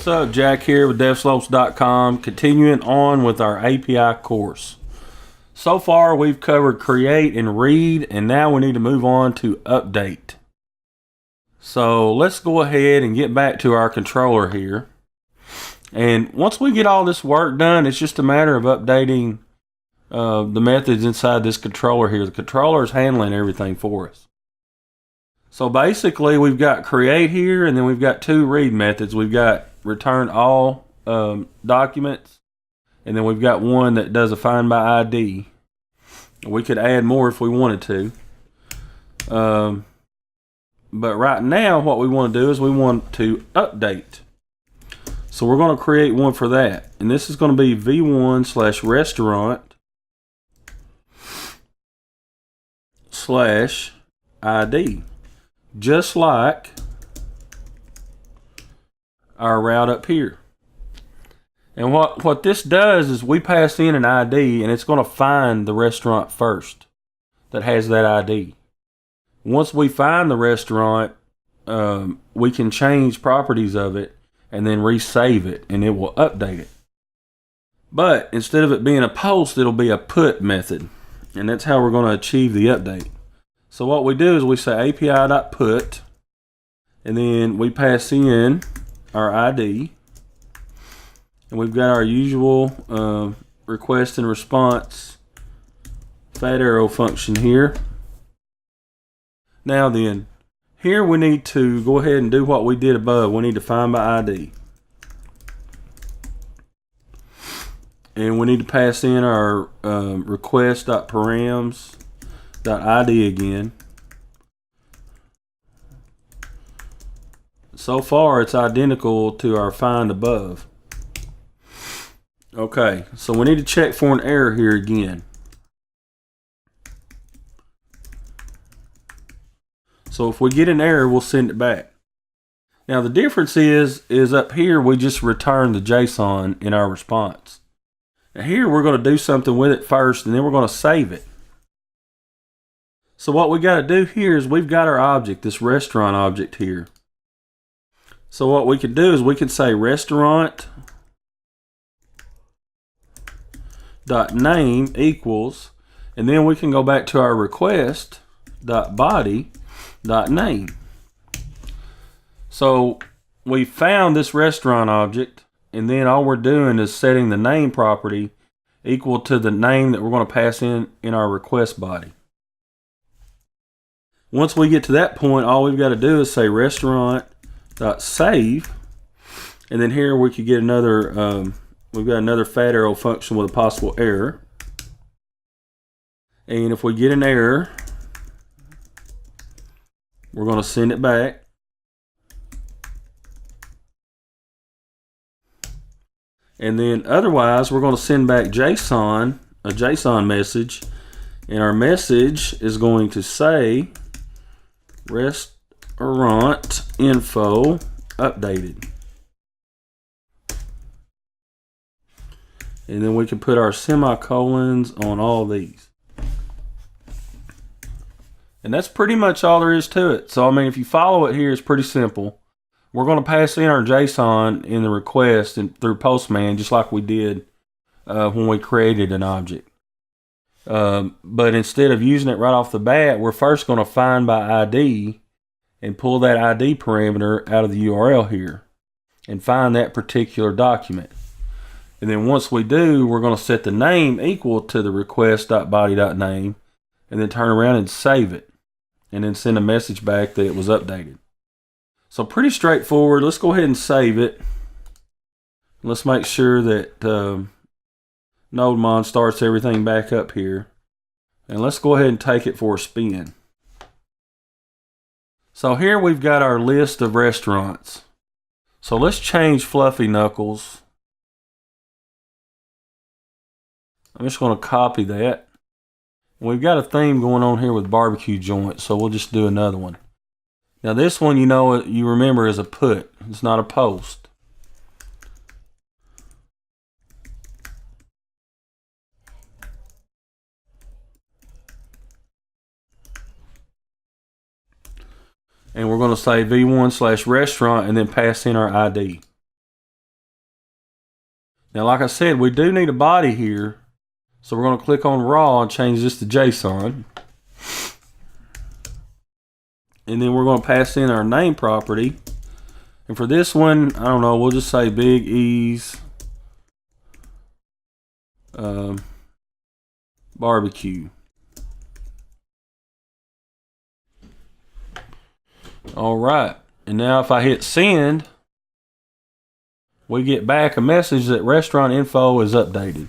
What's up, Jack here with DevSlopes.com, continuing on with our API course. So far we've covered create and read, and now we need to move on to update. So let's go ahead and get back to our controller here. And once we get all this work done, it's just a matter of updating the methods inside this controller here. The controller is handling everything for us. So basically we've got create here, and then we've got two read methods. We've got return all documents, and then we've got one that does a find by ID. We could add more if we wanted to. But right now what we want to do is we want to update. So we're going to create one for that. And this is going to be v1/restaurant/ID. Just like our route up here. And what this does is we pass in an ID, and it's going to find the restaurant first that has that ID. Once we find the restaurant, we can change properties of it and then resave it, and it will update it. But instead of it being a post, it'll be a put method, and that's how we're going to achieve the update. So what we do is we say API.put, and then we pass in our ID, and we've got our usual request and response fat arrow function here. Now then, here we need to go ahead and do what we did above. We need to find by ID. And we need to pass in our request.params.id again. So far it's identical to our find above. Okay, so we need to check for an error here again. So if we get an error, we'll send it back. Now the difference is up here we just return the JSON in our response. Now here we're going to do something with it first, and then we're going to save it. So what we got to do here is we've got our object, this restaurant object here. So what we could do is we could say restaurant.name equals, and then we can go back to our request.body.name. So we found this restaurant object, and then all we're doing is setting the name property equal to the name that we're going to pass in our request body. Once we get to that point, all we've got to do is say restaurant.save, and then here we could get another we've got another fat arrow function with a possible error. And if we get an error, we're going to send it back. And then otherwise, we're going to send back JSON, a JSON message, and our message is going to say restaurant info updated. And then we can put our semicolons on all these. And that's pretty much all there is to it. So I mean, if you follow it here, it's pretty simple. We're going to pass in our JSON in the request and through Postman, just like we did when we created an object. But instead of using it right off the bat, we're first going to find by ID and pull that ID parameter out of the URL here and find that particular document. And then once we do, we're going to set the name equal to the request.body.name, and then turn around and save it, and then send a message back that it was updated. So pretty straightforward. Let's go ahead and save it. Let's make sure that NodeMon starts everything back up here. And let's go ahead and take it for a spin. So here we've got our list of restaurants. So let's change Fluffy Knuckles. I'm just going to copy that. We've got a theme going on here with barbecue joints, so we'll just do another one. Now this one, you remember, is a put. It's not a post. And we're going to say v1/restaurant and then pass in our ID. Now, like I said, we do need a body here. So we're going to click on raw and change this to JSON. And then we're going to pass in our name property. And for this one, I don't know, we'll just say Big E's barbecue. All right. And now if I hit send, we get back a message that restaurant info is updated.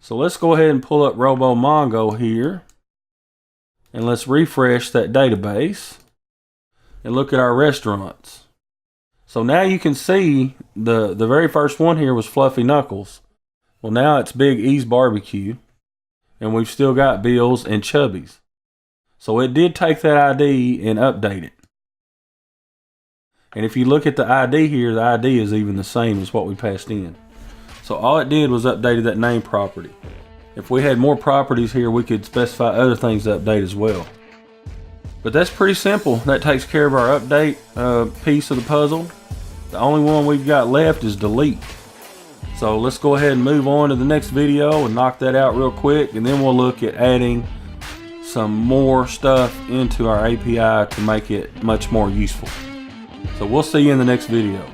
So let's go ahead and pull up RoboMongo here. And let's refresh that database. And look at our restaurants. So now you can see the very first one here was Fluffy Knuckles. Well, now it's Big E's Barbecue. And we've still got Bill's and Chubby's. So it did take that ID and update it. And if you look at the ID here, the ID is even the same as what we passed in. So all it did was updated that name property. If we had more properties here, we could specify other things to update as well. But that's pretty simple. That takes care of our update piece of the puzzle. The only one we've got left is delete. So let's go ahead and move on to the next video and knock that out real quick. And then we'll look at adding some more stuff into our API to make it much more useful. So we'll see you in the next video.